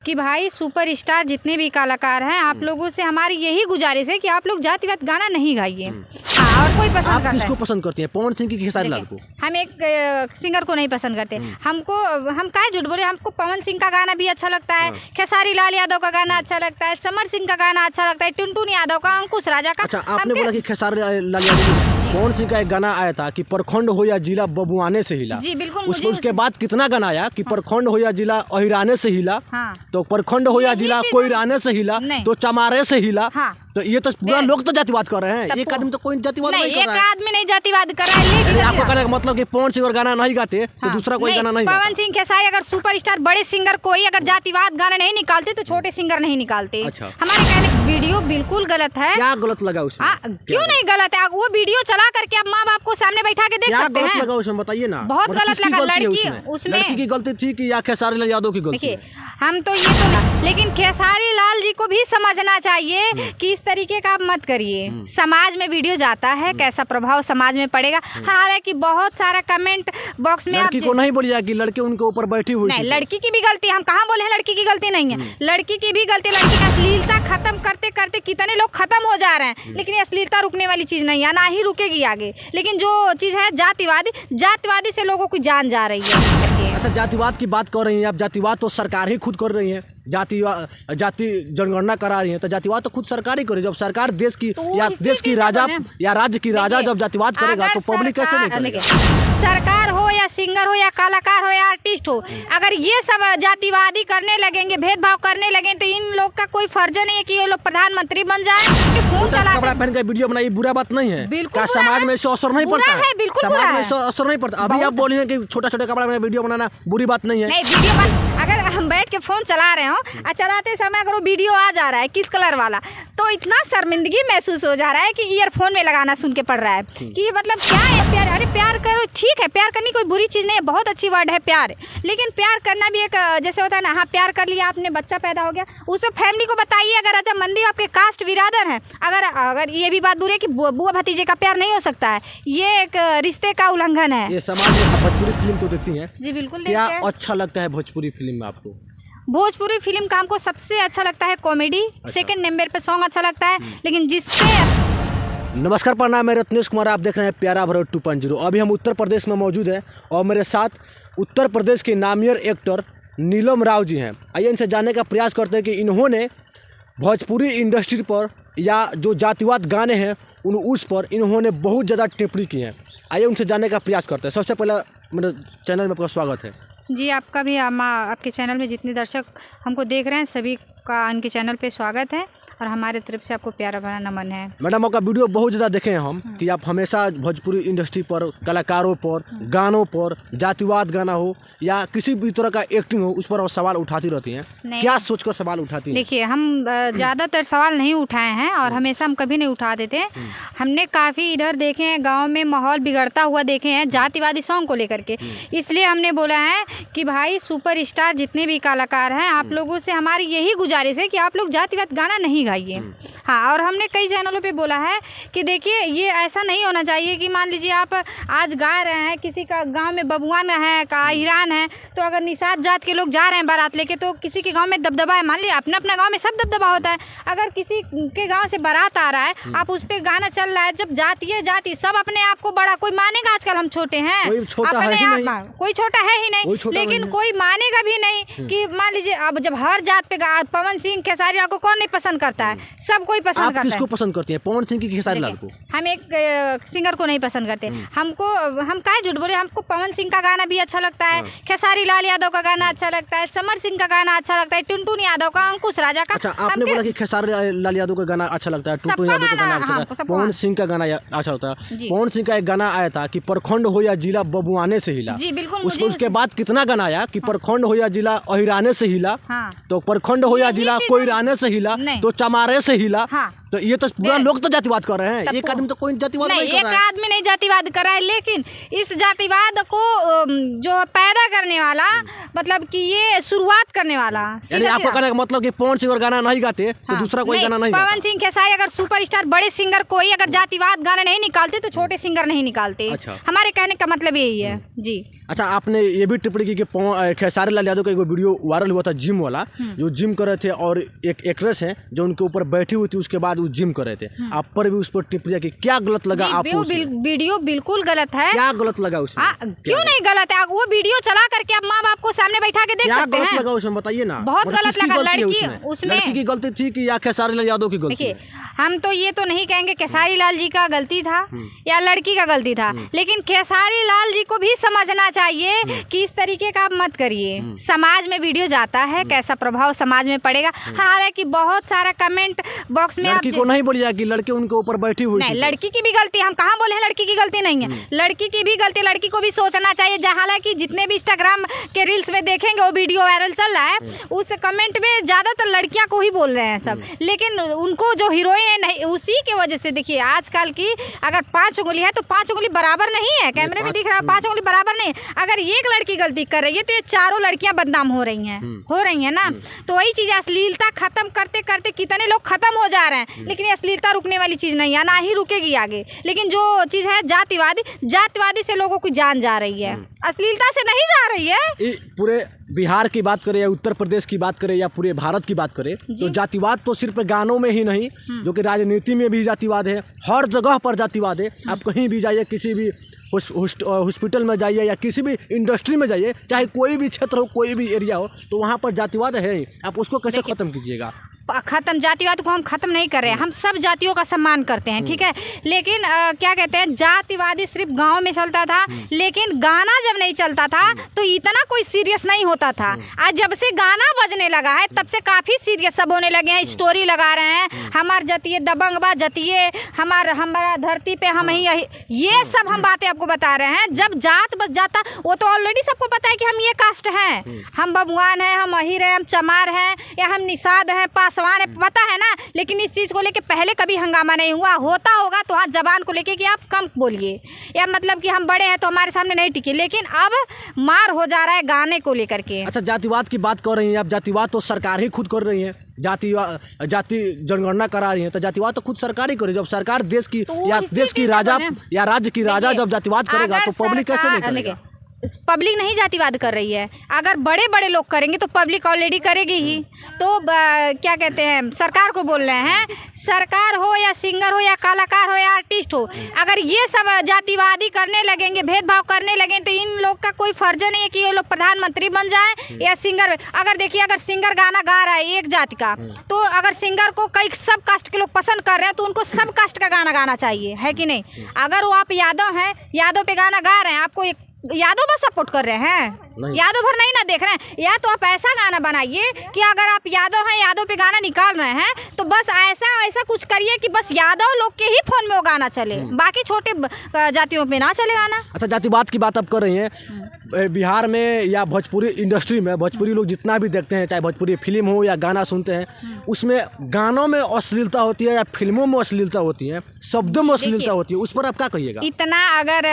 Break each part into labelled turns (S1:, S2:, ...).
S1: कि भाई सुपरस्टार जितने भी कलाकार हैं आप लोगों से हमारी यही गुजारिश है कि आप लोग जातिवाद गाना नहीं गाइए। हाँ, और कोई पसंद
S2: आप
S1: करता
S2: किसको
S1: है?
S2: पसंद करती हैं, पवन सिंह की खेसारी लाल को?
S1: हम एक सिंगर को नहीं पसंद करते। हम काहे झूठ बोले, हमको पवन सिंह का गाना भी अच्छा लगता है, खेसारी लाल यादव का गाना अच्छा लगता है, समर सिंह का गाना अच्छा लगता है, टुनटुन यादव का, अंकुश राजा का।
S2: अच्छा, आपने बोला कि खेसारी लाल यादव, पवन सिंह का एक गाना आया था कि प्रखंड हो या जिला बबुआने से हिला।
S1: जी बिल्कुल।
S2: उसके बाद कितना गाना आया कि प्रखंड हो या जिला अहिराने से हिला।
S1: हाँ।
S2: तो प्रखंड हो या जिला कोईराने से हिला, तो चमारे से हिला।
S1: हाँ।
S2: तो ये तो पूरा लोग तो जातिवाद कर रहे हैं, एक आदमी तो कोई जातिवाद नहीं कर रहा है।
S1: एक आदमी नहीं जातिवाद कर रहा है।
S2: आपको कहने का मतलब कि पवन सिंह और गाना नहीं गाते तो दूसरा कोई गाना नहीं गाता।
S1: पवन सिंह खेसारी अगर सुपरस्टार बड़े सिंगर कोई अगर जातिवाद गाना नहीं निकालते तो छोटे सिंगर नहीं निकालते।
S2: अच्छा।
S1: हमारे कहने वीडियो बिल्कुल गलत है।
S2: क्या गलत लगा उसमें?
S1: क्यों नहीं गलत है? वो वीडियो चला करके आप माँ बाप को सामने बैठा के देख सकते हैं।
S2: क्या गलत लगा उसमें, बताइए ना।
S1: बहुत गलत लगा।
S2: लड़की की गलती थी कि या खेसारी लाल यादव की गलती?
S1: हम तो ये तो लेकिन खेसारी लाल जी को भी समझना चाहिए कि इस तरीके का आप मत करिए। समाज में वीडियो जाता है, कैसा प्रभाव समाज में पड़ेगा। हालांकि बहुत सारा कमेंट बॉक्स में
S2: लड़की को नहीं बोलिए कि लड़की उनके ऊपर बैठी हुई
S1: नहीं, लड़की की भी गलती, हम कहाँ बोले हैं लड़की की गलती नहीं है, लड़की की भी गलती। लड़की की अश्लीलता खत्म करते करते कितने लोग खत्म हो जा रहे हैं, लेकिन ये अश्लीलता रुकने वाली चीज नहीं है, ना ही रुकेगी आगे। लेकिन जो चीज है जातिवादी से लोगों की जान जा रही है।
S2: अच्छा, जातिवाद की बात कर रही हैं आप। जातिवाद तो सरकार ही खुद कर रही है, जाति जनगणना करा रही है, तो जातिवाद तो खुद सरकार ही करे। जब सरकार देश की राजा या राज्य की राजा जब जातिवाद करेगा तो पब्लिक कैसे नहीं करेगा?
S1: सरकार हो या सिंगर हो या कलाकार हो या आर्टिस्ट हो, अगर ये सब जातिवादी करने लगेंगे, भेदभाव करने लगे, तो इन लोग का कोई फर्ज नहीं है कि ये लोग प्रधानमंत्री बन जाए।
S2: कपड़ा पहन के वीडियो बनाई, बुरा बात नहीं है।
S1: बिल्कुल
S2: समाज में इससे असर नहीं पड़ता है।
S1: बिल्कुल
S2: समाज में इससे असर नहीं पड़ता। अभी आप बोली हैं कि छोटा छोटा कपड़ा में वीडियो बनाना बुरी बात नहीं है।
S1: अगर हम बैठ के फोन चला रहे हो और चलाते समय अगर वो वीडियो आ जा रहा है किस कलर वाला, तो इतना शर्मिंदगी महसूस हो जा रहा है कि ईयरफोन में लगाना सुन के पड़ रहा है कि ये मतलब क्या है प्यार। अरे प्यार करो, ठीक है, प्यार करनी कोई बुरी चीज़ नहीं है, बहुत अच्छी वर्ड है प्यार। लेकिन प्यार करना भी एक जैसे होता है ना, हाँ प्यार कर लिया आपने, बच्चा पैदा हो गया, उस फैमिली को बताइए। अगर अच्छा मंदी आपके कास्ट बिरादर है, अगर ये भी बात बुरी है कि बुआ भतीजे का प्यार नहीं हो सकता है, ये एक रिश्ते का उल्लंघन है।
S2: ये समाज में भोजपुरी फिल्म तो देखती हैं? जी
S1: बिल्कुल।
S2: क्या अच्छा लगता है भोजपुरी फिल्म में आपको?
S1: भोजपुरी फिल्म का हमको सबसे अच्छा लगता है कॉमेडी। सेकंड नंबर पे सॉन्ग अच्छा लगता है, लेकिन जिसपे
S2: नमस्कार, प्रणाम, मैं रत्नेश कुमार, आप देख रहे हैं प्यारा भरोट 2.0। अभी हम उत्तर प्रदेश में मौजूद हैं और मेरे साथ उत्तर प्रदेश के नामियर एक्टर नीलम राव जी हैं। आइए इनसे जानने का प्रयास करते हैं कि इन्होंने भोजपुरी इंडस्ट्री पर या जो जातिवाद गाने हैं उस पर इन्होंने बहुत ज़्यादा टिप्पणी की है। आइए उनसे जानने का प्रयास करते हैं। सबसे पहले मेरे चैनल में आपका स्वागत है।
S1: जी, आपका भी आपके चैनल में जितने दर्शक हमको देख रहे हैं सभी का उनके चैनल पे स्वागत है और हमारे तरफ से आपको प्यारा भरा नमन है।
S2: मैडम, आपका वीडियो बहुत ज़्यादा देखे हैं हम कि आप हमेशा भोजपुरी इंडस्ट्री पर, कलाकारों पर, गानों पर, जातिवाद गाना हो या किसी भी तरह का एक्टिंग हो उस पर सवाल उठाती रहती हैं। क्या सोचकर सवाल उठाती हैं?
S1: देखिए, हम ज़्यादातर सवाल नहीं उठाए हैं और हमेशा हम कभी नहीं उठा देते। हमने काफ़ी इधर देखे हैं, गाँव में माहौल बिगड़ता हुआ देखे हैं जातिवादी सॉन्ग को लेकर के। इसलिए हमने बोला है कि भाई सुपरस्टार जितने भी कलाकार हैं आप लोगों से हमारी यही गुजारिश है कि आप लोग जातिवाद गाना नहीं गाइए। हाँ, और हमने कई चैनलों पे बोला है कि देखिए ये ऐसा नहीं होना चाहिए कि मान लीजिए आप आज गा रहे हैं, किसी का गांव में बबुआन है, का ईरान है, तो अगर निषाद जात के लोग जा रहे हैं बारात लेके, तो किसी के गांव में दबदबा है, मान लीजिए अपना अपना गांव में सब दबदबा होता है। अगर किसी के गाँव से बारात आ रहा है, आप उस पर गाना चल रहा है, जब जाति सब अपने आप को बड़ा, कोई मानेगा? आजकल हम छोटे हैं,
S2: कोई छोटा
S1: है ही नहीं, लेकिन कोई मानेगा भी नहीं कि मान लीजिए अब जब हर जात पे पवन सिंह खेसारी लाल को कौन नहीं पसंद करता है? सब कोई पसंद करता है।
S2: किसको पसंद करती हैं, पवन सिंह की खेसारी लाल को?
S1: हम एक सिंगर को नहीं पसंद करते। हम काहे झूठ बोले, हमको पवन सिंह का गाना भी अच्छा लगता है, खेसारी लाल यादव का गाना अच्छा लगता है, समर सिंह का गाना अच्छा लगता है, टुनटुन यादव का, अंकुश राजा का।
S2: अच्छा, आपने बोला कि खेसारी लाल यादव का गाना अच्छा लगता है, टुनटुन यादव का गाना अच्छा लगता है, पवन सिंह का गाना अच्छा लगता है। पवन सिंह का एक गाना आया था कि प्रखंड हो या जिला बबुआने से हिला।
S1: जी बिल्कुल।
S2: उसके बाद कितना गाना आया कि प्रखंड हो या जिला अहिराने से हिला, तो प्रखंड हो या जिला कोईराने से हिला, तो चमारे से हिला। तो ये तो पूरा लोग तो जातिवाद कर रहे हैं, एक आदमी तो कोई जातिवाद नहीं कर रहा है।
S1: एक आदमी नहीं जातिवाद कर रहा है, लेकिन इस जातिवाद को जो पैदा करने वाला, मतलब कि ये शुरुआत करने वाला,
S2: आपको कहने का मतलब कि पवन सिंह और गाना नहीं गाते तो दूसरा कोई गाना नहीं गाता।
S1: पवन सिंह खेसारी अगर सुपरस्टार बड़े सिंगर कोई अगर जातिवाद गाना नहीं निकालते तो छोटे सिंगर नहीं निकालते। हमारे कहने का मतलब यही है। जी,
S2: अच्छा, आपने ये भी टिप्पणी की कि खेसारी लाल यादव का एक वीडियो वायरल हुआ था जिम वाला, जो जिम कर रहे थे और एक एक्ट्रेस है जो उनके ऊपर बैठी हुई थी, उसके बाद वो जिम कर रहे थे। आप पर भी उस पर टिप्पणी की, क्या गलत लगा आपको?
S1: वीडियो बिल्कुल गलत है।
S2: क्या गलत लगा उसमें?
S1: क्यों नहीं गलत है? वो वीडियो चला करके आप माँ बाप को सामने बैठा के देख सकते हैं।
S2: क्या गलत लगा उसमें, बताइए ना।
S1: बहुत गलत लगा।
S2: लड़की की गलती थी कि या खेसारी लाल यादव की गलती?
S1: देखिए, हम तो ये तो नहीं कहेंगे खेसारी लाल जी का गलती था या लड़की का गलती था, लेकिन खेसारी लाल जी को भी समझना चाहिए कि इस तरीके का आप मत करिए। समाज में वीडियो जाता है, कैसा प्रभाव समाज में पड़ेगा। हालांकि बहुत सारा कमेंट बॉक्स में
S2: लड़की को नहीं बोलिए कि लड़के उनके ऊपर बैठी हुई
S1: नहीं, लड़की की भी गलती, हम कहाँ बोले हैं लड़की की गलती नहीं है, लड़की की भी गलती। लड़की को भी सोचना चाहिए। हालांकि जितने भी इंस्टाग्राम के रील्स में देखेंगे वो वीडियो वायरल चल रहा है, उस कमेंट में ज्यादातर लड़कियां को ही बोल रहे हैं सब, लेकिन उनको जो हीरोइन है नहीं, उसी की वजह से देखिए आजकल की अगर 5 उंगली है तो 5 उंगली बराबर नहीं है। कैमरे में दिख रहा है 5 उंगली बराबर नहीं। अगर एक लड़की गलती कर रही है तो ये चारों लड़कियां बदनाम हो रही हैं ना। तो वही चीज, अश्लीलता खत्म करते करते कितने लोग खत्म हो जा रहे हैं, लेकिन ये अश्लीलता रुकने वाली चीज नहीं है, ना ही रुकेगी आगे। लेकिन जो चीज है जातिवादी से लोगों की जान जा रही है, अश्लीलता से नहीं जा रही है।
S2: पूरे बिहार की बात करें या उत्तर प्रदेश की बात करें या पूरे भारत की बात करें तो जातिवाद तो सिर्फ गानों में ही नहीं, जो कि राजनीति में भी जातिवाद है, हर जगह पर जातिवाद है। आप कहीं भी जाइए, किसी भी हॉस्पिटल में जाइए या किसी भी इंडस्ट्री में जाइए, चाहे कोई भी क्षेत्र हो, कोई भी एरिया हो, तो वहाँ पर जातिवाद है ही। आप उसको कैसे खत्म कीजिएगा?
S1: खत्म, जातिवाद को हम खत्म नहीं कर रहे हैं, हम सब जातियों का सम्मान करते हैं, ठीक है। लेकिन क्या कहते हैं, जातिवादी सिर्फ गांव में चलता था, लेकिन गाना जब नहीं चलता था तो इतना कोई सीरियस नहीं होता था। आज जब से गाना बजने लगा है तब से काफ़ी सीरियस सब होने लगे हैं, स्टोरी लगा रहे हैं, हमार जतिये दबंग बा जतिये, हमारा धरती पे हम ही, ये सब हम बातें आपको बता रहे हैं। जब जात बस जाता, वो तो ऑलरेडी सबको पता है कि हम ये कास्ट हैं, हम बबुआन हैं, हम अहिर हैं, हम चमार हैं, या हम निषाद हैं, पासवान है, पता है ना। लेकिन इस चीज़ को लेके पहले कभी हंगामा नहीं हुआ। होता होगा तो हाँ, जबान को लेके कि आप कम बोलिए, या मतलब कि हम बड़े हैं तो हमारे सामने नहीं टिके, लेकिन अब मार हो जा रहा है गाने को लेकर के।
S2: अच्छा, जातिवाद की बात कर रही हैं आप। जातिवाद तो सरकार ही खुद कर रही है, जाति जनगणना करा रही है, तो जातिवाद तो खुद सरकार ही करे। जब सरकार देश की या देश की राजा या राज्य की राजा जब जातिवाद करेगा तो पब्लिक कैसे नहीं करेगा?
S1: पब्लिक नहीं जातिवाद कर रही है, अगर बड़े बड़े लोग करेंगे तो पब्लिक ऑलरेडी करेगी ही। तो क्या कहते हैं, सरकार को बोल रहे हैं, सरकार हो या सिंगर हो या कलाकार हो या आर्टिस्ट हो, अगर ये सब जातिवादी करने लगेंगे, भेदभाव करने लगेंगे, तो इन लोग का कोई फर्ज नहीं है कि ये लोग प्रधानमंत्री बन जाए या सिंगर। अगर देखिए, अगर सिंगर गाना गा रहा है एक जाति का, तो अगर सिंगर को कई सब कास्ट के लोग पसंद कर रहे हैं तो उनको सब कास्ट का गाना गाना चाहिए, है कि नहीं। अगर वो आप यादव हैं, यादव पे गाना गा रहे हैं, आपको एक यादव बस सपोर्ट कर रहे हैं, यादव भर नहीं ना देख रहे हैं। या तो आप ऐसा गाना बनाइए कि अगर आप यादव हैं, यादव पे गाना निकाल रहे हैं, तो बस ऐसा कुछ करिए कि बस यादव लोग के ही फोन में वो गाना चले, बाकी छोटे जातियों पे ना चले गाना।
S2: अच्छा, जातिवाद की बात आप कर रही हैं। बिहार में या भोजपुरी इंडस्ट्री में भोजपुरी लोग जितना भी देखते हैं, चाहे भोजपुरी फिल्म हो या गाना सुनते हैं, उसमें गानों में अश्लीलता होती है या फिल्मों में अश्लीलता होती है, शब्दों में अश्लीलता होती है, उस पर आप क्या कहिएगा?
S1: इतना अगर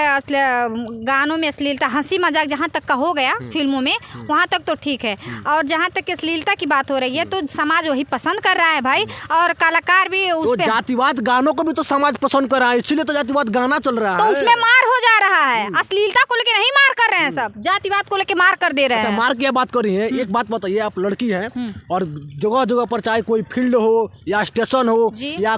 S1: गानों में अश्लीलता, हंसी मजाक जहाँ तक का हो गया फिल्मों में, वहाँ तक तो ठीक है। और जहाँ तक अश्लीलता की बात हो रही है तो समाज वही पसंद कर रहा है भाई, और कलाकार भी उस पे।
S2: जातिवाद गानों को भी तो समाज पसंद कर रहा है, इसीलिए तो जातिवाद गाना चल रहा है।
S1: तो उसमें मार हो जा रहा है, अश्लीलता को लेके नहीं मार कर रहे हैं, सब जातिवाद को लेके मार कर दे रहे हैं।
S2: मार की बात कर रही है। एक बात बताइए, आप लड़की हैं और जगह जगह पर चाहे कोई फील्ड हो या स्टेशन हो या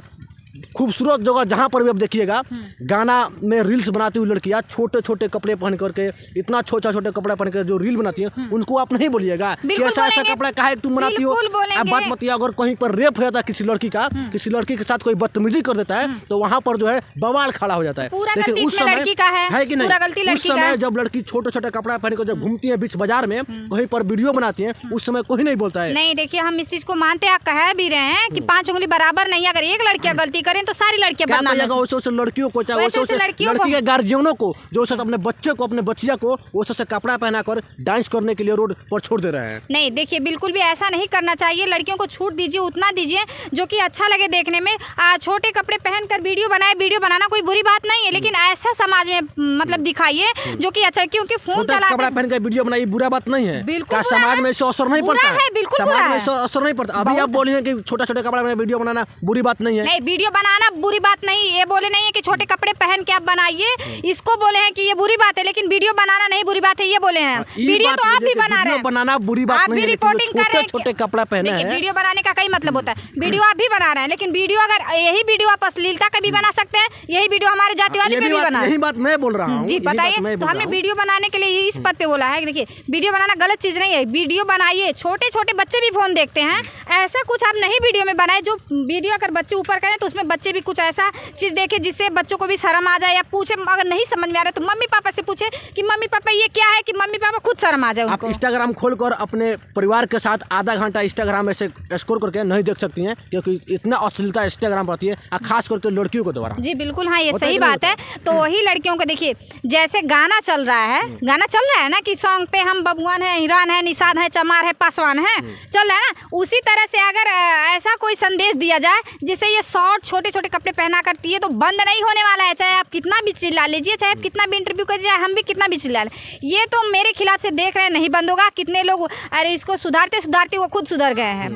S2: खूबसूरत जगह जहाँ पर भी आप देखिएगा, गाना में रील्स बनाती हुई लड़कियाँ छोटे छोटे कपड़े पहन करके, इतना छोटा छोटे कपड़ा पहन कर जो रील बनाती हैं, उनको आप नहीं बोलिएगा कि ऐसा ऐसा कपड़ा काहे तुम बनाती हो। आप बात बताइए, अगर कहीं पर रेप हो जाता है किसी लड़की का, किसी लड़की के साथ कोई बदतमीजी कर देता है, तो वहाँ पर जो है बवाल खड़ा हो जाता है।
S1: लेकिन उस समय है कि नहीं,
S2: उस समय जब लड़की छोटे छोटे कपड़ा पहन कर जब घूमती है बीच बाजार में, कहीं पर वीडियो बनाती है, उस समय कोई नहीं बोलता है।
S1: नहीं, देखिए, हम इस चीज को मानते हैं, कह भी रहे हैं कि 5 उंगली बराबर नहीं। अगर एक लड़कियां गलती करें तो सारी लड़कियां बदनाम हैं।
S2: वैसे लड़कियों को, चाहे वैसे लड़की के गार्जियनों को, जो अपने बच्चे को, अपने बच्चिया को वैसे कपड़ा पहना कर डांस करने के लिए रोड पर छोड़ दे रहे हैं।
S1: नहीं, देखिए, बिल्कुल भी ऐसा नहीं करना चाहिए। लड़कियों को छूट दीजिए, उतना दीजिए जो कि अच्छा लगे देखने में। छोटे कपड़े पहनकर वीडियो बनाए, वीडियो बनाना कोई बुरी बात नहीं है, लेकिन ऐसा समाज में मतलब दिखाइए जो कि अच्छा, क्योंकि फोन चला
S2: कपड़ा पहन कर वीडियो बनाइए बुरा बात नहीं है। बिल्कुल, समाज में इससे असर नहीं पड़ता है,
S1: बिल्कुल
S2: समाज में इससे असर नहीं पड़ता। अभी आप बोलिए कि छोटा छोटा कपड़ा में वीडियो बनाना बुरी बात नहीं है।
S1: नहीं, वीडियो बनाना बनाना बुरी बात नहीं, ये बोले नहीं है कि छोटे कपड़े पहन के आप बनाइए, इसको बोले हैं कि ये बुरी बात है, लेकिन वीडियो बनाना नहीं बुरी बात है, ये बोले हैं। वीडियो तो आप भी बना रहे हैं,
S2: बनाना बुरी बात
S1: आप
S2: नहीं
S1: भी
S2: है,
S1: रिपोर्टिंग कर रहे हैं,
S2: छोटे कपड़ा पहने हैं।
S1: वीडियो बनाने का कई मतलब होता है, वीडियो आप भी बना रहे हैं, लेकिन वीडियो अगर यही वीडियो आप अश्लीलता का भी बना सकते हैं, यही वीडियो हमारे जातिवादी पे भी बना,
S2: यही बात मैं बोल रहा हूँ
S1: जी। बताइए, तो हमने वीडियो बनाने के लिए इस पद पे बोला है। देखिए, वीडियो बनाना गलत चीज नहीं है, वीडियो बनाइए, छोटे छोटे बच्चे भी फोन देखते हैं, ऐसा कुछ आप नहीं वीडियो में बनाए जो वीडियो अगर बच्चे ऊपर करें तो उसमें बच्चे भी कुछ ऐसा चीज देखे जिससे बच्चों को भी शर्म आ जाए, या पूछे अगर नहीं समझ में आ रहा तो मम्मी पापा से पूछे कि मम्मी पापा ये क्या है, कि मम्मी पापा खुद शर्म आ जाए उनको।
S2: आप इंस्टाग्राम खोलकर अपने परिवार के साथ आधा घंटा इंस्टाग्राम में से स्क्रॉल करके नहीं देख सकती हैं, क्योंकि इतना अश्लीलता इंस्टाग्राम पर आती है, खास करके लड़कियों को द्वारा।
S1: जी बिल्कुल, हाँ ये सही बात है। तो वही लड़कियों को देखिए, जैसे गाना चल रहा है, गाना चल रहा है ना कि सॉन्ग पे हम बबुआन है, हिरान है, निषाद है, चमार है, पासवान है, चल रहा है ना, उसी तरह से अगर ऐसा कोई संदेश दिया जाए जिससे ये शॉर्ट छोटे छोटे कपड़े पहना करती है, तो बंद नहीं होने वाला है, चाहे आप कितना भी चिल्ला लीजिए, चाहे आप कितना भी इंटरव्यू कर लीजिए, हम भी कितना भी चिल्ला लें, ये तो मेरे खिलाफ से देख रहे हैं, नहीं बंद होगा। कितने लोग अरे इसको सुधारते सुधारते वो खुद सुधर गए हैं,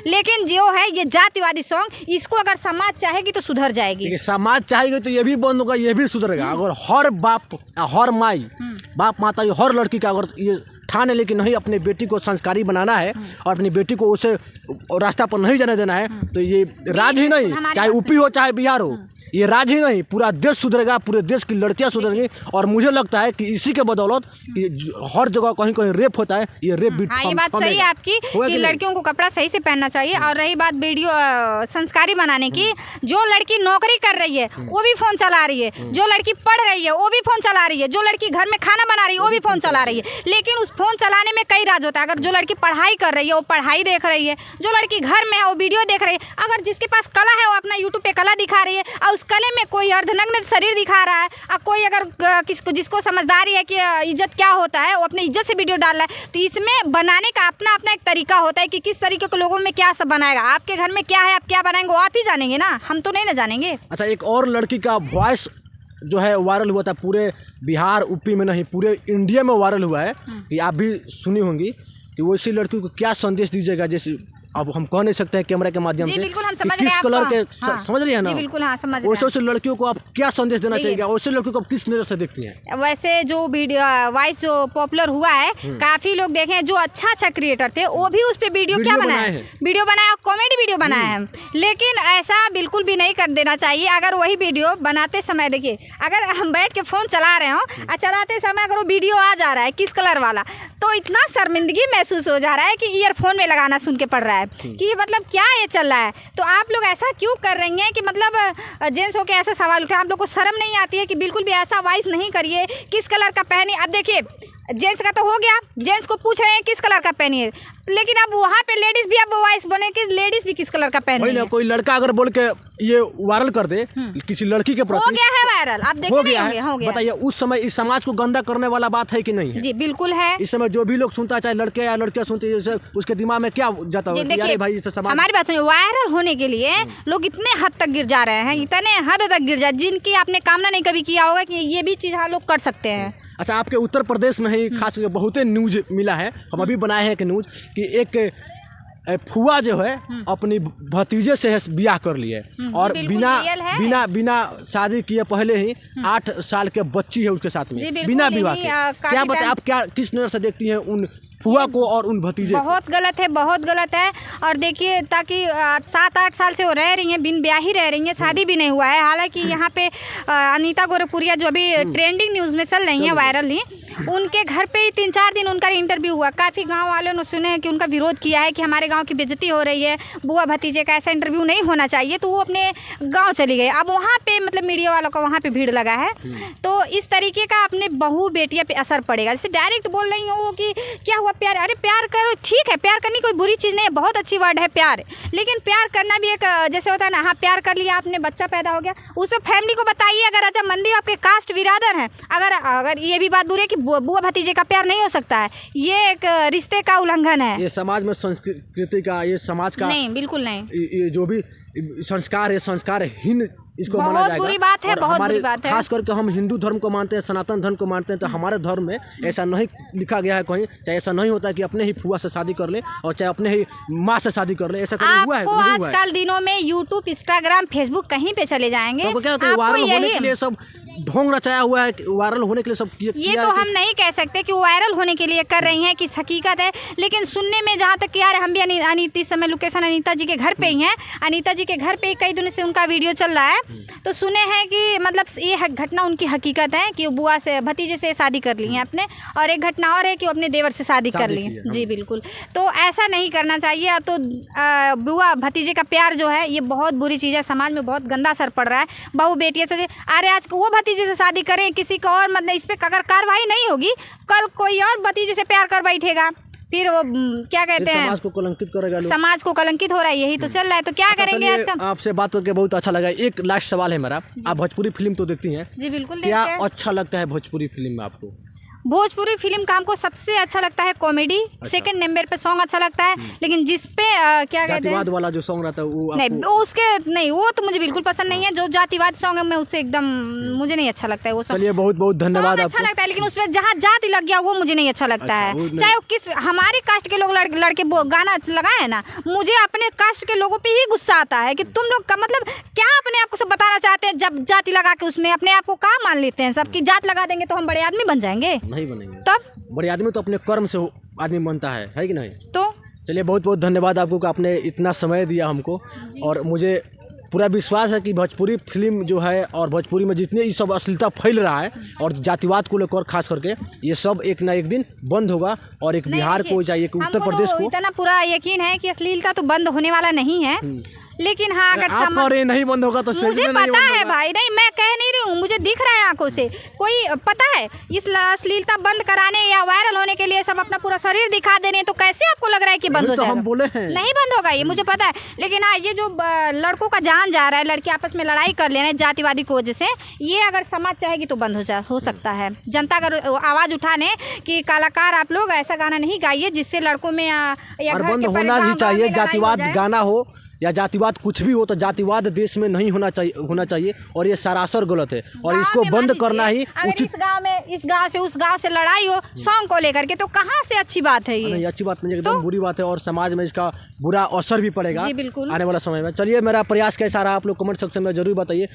S1: लेकिन जो है ये जातिवादी सॉन्ग, इसको अगर समाज चाहेगी तो सुधर जाएगी,
S2: समाज चाहेगी तो ये भी बंद होगा, ये भी सुधरेगा। अगर हर बाप, हर माई, बाप माता, हर लड़की का अगर ये ठान है लेकिन नहीं अपनी बेटी को संस्कारी बनाना है और अपनी बेटी को उसे रास्ता पर नहीं जाने देना है, तो ये राज ही नहीं, चाहे यूपी हो चाहे बिहार हो, ये राज ही नहीं, पूरा देश सुधरेगा, पूरे देश की लड़कियां सुधरेंगी। और मुझे लगता है कि इसी के बदौलत हर जगह कहीं कहीं रेप होता है, ये रेप भी
S1: हाँ, ये बात सही है आपकी कि लड़कियों को कपड़ा सही से पहनना चाहिए। और रही बात वीडियो संस्कारी बनाने की, जो लड़की नौकरी कर रही है वो भी फोन चला रही है, जो लड़की पढ़ रही है वो भी फोन चला रही है, जो लड़की घर में खाना बना रही है वो भी फोन चला रही है, लेकिन उस फोन चलाने में कई राज होता है। अगर जो लड़की पढ़ाई कर रही है वो पढ़ाई देख रही है, जो लड़की घर में है वो वीडियो देख रही है, अगर जिसके पास कला है वो अपना यूट्यूब पे कला दिखा रही है, और उस कले में कोई अर्धनग्न शरीर दिखा रहा है, और कोई अगर जिसको समझदारी है कि इज्जत क्या होता है, वो अपनी इज्जत से वीडियो डाल रहा है, तो इसमें बनाने का अपना अपना एक तरीका होता है कि किस तरीके के लोगों में क्या सब बनाएगा। आपके घर में क्या है, आप क्या बनाएंगे, वो आप ही जानेंगे ना, हम तो नहीं ना जानेंगे।
S2: अच्छा, एक और लड़की का वॉइस जो है वायरल हुआ था, पूरे बिहार यूपी में नहीं पूरे इंडिया में वायरल हुआ है, कि आप भी सुनी होंगी, कि वो इसी लड़की को क्या संदेश दीजिएगा। जैसे अब हम कह नहीं सकते हैं कैमरा के माध्यम से,
S1: बिल्कुल हम समझ
S2: किस कलर के समझ रही है ना,
S1: बिल्कुल हाँ समझ रहे हैं।
S2: वैसे लड़कियों को आप क्या संदेश देना चाहिए, वैसे लड़कियों को आप किस नजर से देखती हैं?
S1: वैसे जो वीडियो वॉइस जो पॉपुलर हुआ है, काफी लोग देखे हैं, जो अच्छा क्रिएटर थे वो भी उस पे वीडियो क्या बनाए, वीडियो बनाया, कॉमेडी वीडियो बनाया है, लेकिन ऐसा बिल्कुल भी नहीं कर देना चाहिए। अगर वही वीडियो बनाते समय, देखिए अगर हम बैठ के फोन चला रहे हो और चलाते समय अगर वो वीडियो आ जा रहा है किस कलर वाला, तो इतना शर्मिंदगी महसूस हो जा रहा है कि ईयरफोन में लगाना सुन के पड़ रहा है कि मतलब क्या ये चल रहा है। तो आप लोग ऐसा क्यों कर रही हैं कि मतलब जेंट्स होके ऐसा सवाल उठे, आप लोग को शर्म नहीं आती है कि बिल्कुल भी ऐसा वॉइस नहीं करिए, किस कलर का पहनिए। अब देखिए जेंट्स का तो हो गया, जेंट्स को पूछ रहे हैं किस कलर का पहनिए, लेकिन अब वहाँ पे लेडीज भी अब वॉइस बने कि लेडीज भी किस कलर का पहने।
S2: कोई लड़का अगर बोल के ये वायरल कर दे किसी लड़की के प्रति,
S1: हो गया है वायरल, आप देखें नहीं होंगे, हो गया।
S2: बताइए उस समय इस समाज को गंदा करने वाला बात है कि नहीं है?
S1: जी बिल्कुल है।
S2: इस समय जो भी लोग सुनता है, चाहे लड़के या लड़कियां सुनते हैं, उसके दिमाग में क्या जाता है कि अरे भाई
S1: हमारी बात सुनिए, वायरल होने के लिए लोग इतने हद तक गिर जा रहे हैं, इतने हद तक गिर जाए जिनकी आपने कामना नहीं कभी किया होगा कि ये भी चीज़ हाँ लोग कर सकते हैं।
S2: अच्छा, आपके उत्तर प्रदेश में ही खास करके बहुत न्यूज मिला है, हम अभी बनाए हैं एक न्यूज कि एक फुआ जो है अपनी भतीजे से ब्याह कर लिए और बिना शादी किए पहले ही 8 साल के बच्ची है उसके साथ में, बिना विवाह के। क्या बताएं आप, क्या किस नज़र से देखती हैं उन फुआ को और उन भतीजे?
S1: बहुत गलत है, बहुत गलत है। और देखिए ताकि 7-8 साल से वो रह रही हैं, बिन ब्याह ही रह रही हैं, शादी भी नहीं हुआ है। हालांकि यहाँ पे अनीता गोरखपुरिया जो अभी ट्रेंडिंग न्यूज़ में चल रही हैं, वायरल ही, उनके घर पे ही 3-4 दिन उनका इंटरव्यू हुआ। काफ़ी गांव वालों ने सुने हैं कि उनका विरोध किया है कि हमारे गांव की बेइज्जती हो रही है, बुआ भतीजे का ऐसा इंटरव्यू नहीं होना चाहिए, तो वो अपने गाँव चली गई। अब वहाँ पर मतलब मीडिया वालों का वहाँ पर भीड़ लगा है, तो इस तरीके का अपने बहू बेटियाँ पर असर पड़ेगा। जैसे डायरेक्ट बोल रही हो कि क्या हुआ प्यार, अरे प्यार करो, ठीक है, प्यार करनी कोई बुरी चीज़ नहीं है, बहुत अच्छी वर्ड है प्यार, लेकिन प्यार करना भी एक जैसे होता है ना, हाँ प्यार कर लिया आपने, बच्चा पैदा हो गया, उसे फैमिली को बताइए। अगर अच्छा मंदी आपके कास्ट बिरादर हैं, अगर ये भी बात बुरी है कि बुआ भतीजे का प्यार नहीं हो सकता है, ये एक रिश्ते का उल्लंघन है।
S2: ये समाज में संस्कृति का, ये समाज का
S1: नहीं, बिल्कुल नहीं,
S2: ये जो भी संस्कार है, संस्कारहीन इसको
S1: बहुत
S2: माना जाएगा।
S1: बुरी बात है,
S2: और
S1: बहुत
S2: हमारे
S1: बुरी बात है।
S2: खास करके हम हिंदू धर्म को मानते हैं, सनातन धर्म को मानते हैं, तो हमारे धर्म में ऐसा नहीं लिखा गया है कहीं, चाहे ऐसा नहीं होता कि अपने ही फुआ से शादी कर ले और चाहे अपने ही माँ से शादी कर ले, ऐसा कभी हुआ है?
S1: आपको
S2: नहीं हुआ है।
S1: आजकल दिनों में यूट्यूब, इंस्टाग्राम, फेसबुक कहीं पे चले जाएंगे,
S2: तो क्या होता है,
S1: आपको
S2: वायरल होने के
S1: यही
S2: लिए सब ढोंग रचाया हुआ है, वायरल होने के लिए सब
S1: ये
S2: किया
S1: तो
S2: है कि-
S1: हम नहीं कह सकते कि वो वायरल होने के लिए कर रही हैं कि हकीकत है, लेकिन सुनने में जहाँ तक कि यार हम भी अनीता इस समय लोकेशन अनीता जी के घर पे ही हैं, अनीता जी के घर पे ही कई दिनों से उनका वीडियो चल रहा है, तो सुने हैं कि मतलब ये घटना उनकी हकीकत है कि वो बुआ से भतीजे से शादी कर ली हैं अपने, और एक घटना और है कि वो अपने देवर से शादी कर ली हैं। जी बिल्कुल, तो ऐसा नहीं करना चाहिए। तो बुआ भतीजे का प्यार जो है ये बहुत बुरी चीज़ है, समाज में बहुत गंदा असर पड़ रहा है। बहू बेटियों से अरे आज वो भतीजे से शादी करें किसी का और, मतलब इस पर अगर कार्रवाई नहीं होगी, कल कोई और भतीजे से प्यार कर बैठेगा, फिर वो क्या कहते हैं,
S2: समाज को कलंकित करेगा लोग।
S1: समाज को कलंकित हो रहा है, यही तो चल रहा है। तो क्या करेंगे आज का?
S2: आपसे बात करके बहुत अच्छा लगा। एक लास्ट सवाल है मेरा, आप भोजपुरी फिल्म तो देखती हैं?
S1: जी बिल्कुल
S2: क्या
S1: देखते हैं।
S2: अच्छा लगता है भोजपुरी फिल्म में आपको?
S1: भोजपुरी फिल्म का हमको सबसे अच्छा लगता है कॉमेडी, सेकंड नंबर पे सॉन्ग अच्छा लगता है, लेकिन जिस पे क्या कहते हैं,
S2: जातिवाद वाला जो सॉन्ग रहता है वो
S1: नहीं
S2: आपको-
S1: उसके नहीं, वो तो मुझे बिल्कुल पसंद नहीं है। जो जातिवाद सॉन्ग है मैं उससे एकदम मुझे नहीं अच्छा लगता है वो सॉन्ग।
S2: चलिए बहुत बहुत धन्यवाद
S1: अच्छा
S2: आपको।
S1: लगता है, लेकिन उसमें जहाँ जाति लग गया वो मुझे नहीं अच्छा लगता
S2: अच्छा,
S1: है।
S2: वो नहीं-
S1: चाहे वो किस हमारे कास्ट के लोग लड़के गाना लगाए है ना, मुझे अपने कास्ट के लोगों पे ही गुस्सा आता है कि तुम लोग का मतलब क्या अपने आप को सब बताना चाहते हैं, जब जाति लगा के उसमें अपने आप को कहाँ मान लेते हैं। सबकी जात लगा देंगे तो हम बड़े आदमी बन जाएंगे?
S2: नहीं बनेंगे।
S1: तब
S2: बड़े आदमी तो अपने कर्म से आदमी बनता है कि नहीं?
S1: तो
S2: चलिए बहुत बहुत धन्यवाद आपको कि आपने इतना समय दिया हमको, और मुझे पूरा विश्वास है कि भोजपुरी फिल्म जो है और भोजपुरी में जितने ये सब अश्लीलता फैल रहा है और जातिवाद को लेकर खास करके, ये सब एक ना एक दिन बंद होगा। और एक बिहार को चाहिए, एक उत्तर
S1: हमको
S2: प्रदेश
S1: तो
S2: को।
S1: इतना पूरा यकीन है कि अश्लीलता तो बंद होने वाला नहीं है, लेकिन हाँ अगर
S2: आप और ये नहीं बंद होगा तो सच
S1: मुझे
S2: में नहीं
S1: पता
S2: बंद
S1: है
S2: होगा।
S1: भाई, नहीं मैं कह नहीं रही हूँ, मुझे दिख रहा है आंखों से। कोई पता है इस अश्लीलता बंद कराने या वायरल होने के लिए सब अपना पूरा शरीर दिखा देने, तो कैसे आपको लग रहा है कि बंद हो
S2: तो
S1: जाएगा?
S2: हम बोले हैं
S1: नहीं बंद होगा, ये मुझे पता है। लेकिन हाँ ये जो लड़कों का जान जा रहा है, लड़के आपस में लड़ाई कर ले रहे हैं जातिवादी की वजह से, ये अगर समाज चाहेगी तो बंद हो सकता है। जनता अगर आवाज़ उठाने कि कलाकार आप लोग ऐसा गाना नहीं गाइए जिससे लड़कों में या
S2: और
S1: घर
S2: बंद
S1: के
S2: होना
S1: गाँव
S2: ही
S1: में
S2: चाहिए।
S1: लड़ाई हो
S2: जातिवाद
S1: जाए।
S2: गाना हो या जातिवाद कुछ भी हो, तो जातिवाद देश में नहीं होना चाहिए और ये सरासर गलत है और
S1: गाँव
S2: इसको
S1: में
S2: बंद
S1: मान
S2: करना ही
S1: लीजिए, अगर
S2: उचित।
S1: इस गांव से उस गांव से लड़ाई हो सॉन्ग को लेकर के, तो कहाँ से अच्छी बात है ये?
S2: नहीं, अच्छी बात नहीं, एकदम बुरी बात है और समाज में इसका बुरा असर भी पड़ेगा
S1: जी, बिल्कुल।
S2: आने वाला समय में। चलिए मेरा प्रयास कैसा रहा आप लोग कमेंट सेक्शन में जरूर बताइए।